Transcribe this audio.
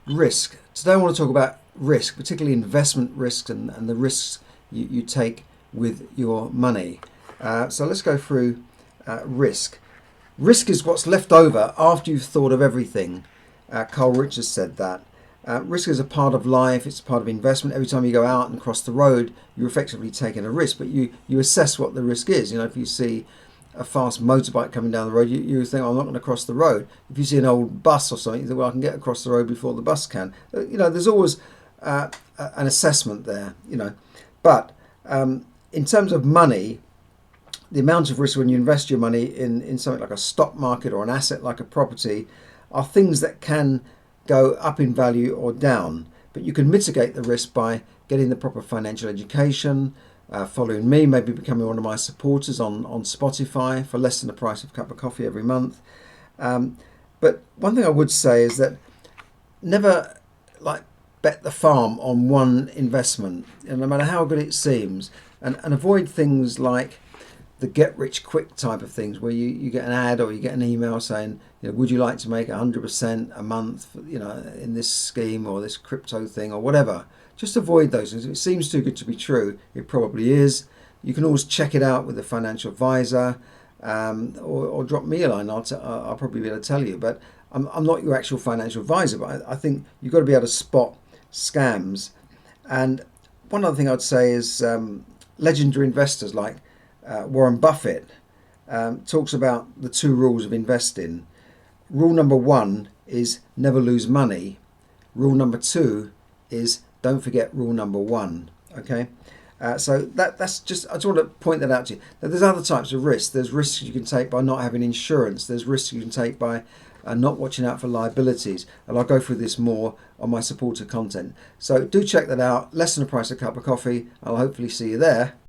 Risk. Today I want to talk about risk, particularly investment risks and the risks you take with your money. So let's go through risk. Risk is what's left over after you've thought of everything. Carl Richards said that. Risk is a part of life, it's a part of investment. Every time you go out and cross the road, you're effectively taking a risk, but you assess what the risk is. You know, if you see a fast motorbike coming down the road, you think, oh, I'm not going to cross the road. If you see an old bus or something, you think, well, I can get across the road before the bus can. You know, there's always an assessment there, you know. But in terms of money, the amount of risk when you invest your money in something like a stock market or an asset like a property are things that can go up in value or down. But you can mitigate the risk by getting the proper financial education, following me, maybe becoming one of my supporters on Spotify for less than the price of a cup of coffee every month. But one thing I would say is that never bet the farm on one investment, and no matter how good it seems, and avoid things like the get rich quick type of things where you get an ad or you get an email saying, you know, would you like to make 100% a month, you know, in this scheme or this crypto thing or whatever. Just avoid those things. If it seems too good to be true, it probably is. You can always check it out with a financial advisor, or drop me a line. I'll probably be able to tell you. But I'm not your actual financial advisor, but I think you've got to be able to spot scams. And one other thing I'd say is legendary investors like Warren Buffett talks about the 2 rules of investing. Rule number 1 is never lose money. Rule number 2 is don't forget rule number 1. Okay, so that's just, I just want to point that out to you. Now, there's other types of risks. There's risks you can take by not having insurance. There's risks you can take by not watching out for liabilities. And I'll go through this more on my supporter content. So do check that out. Less than the price of a cup of coffee. I'll hopefully see you there.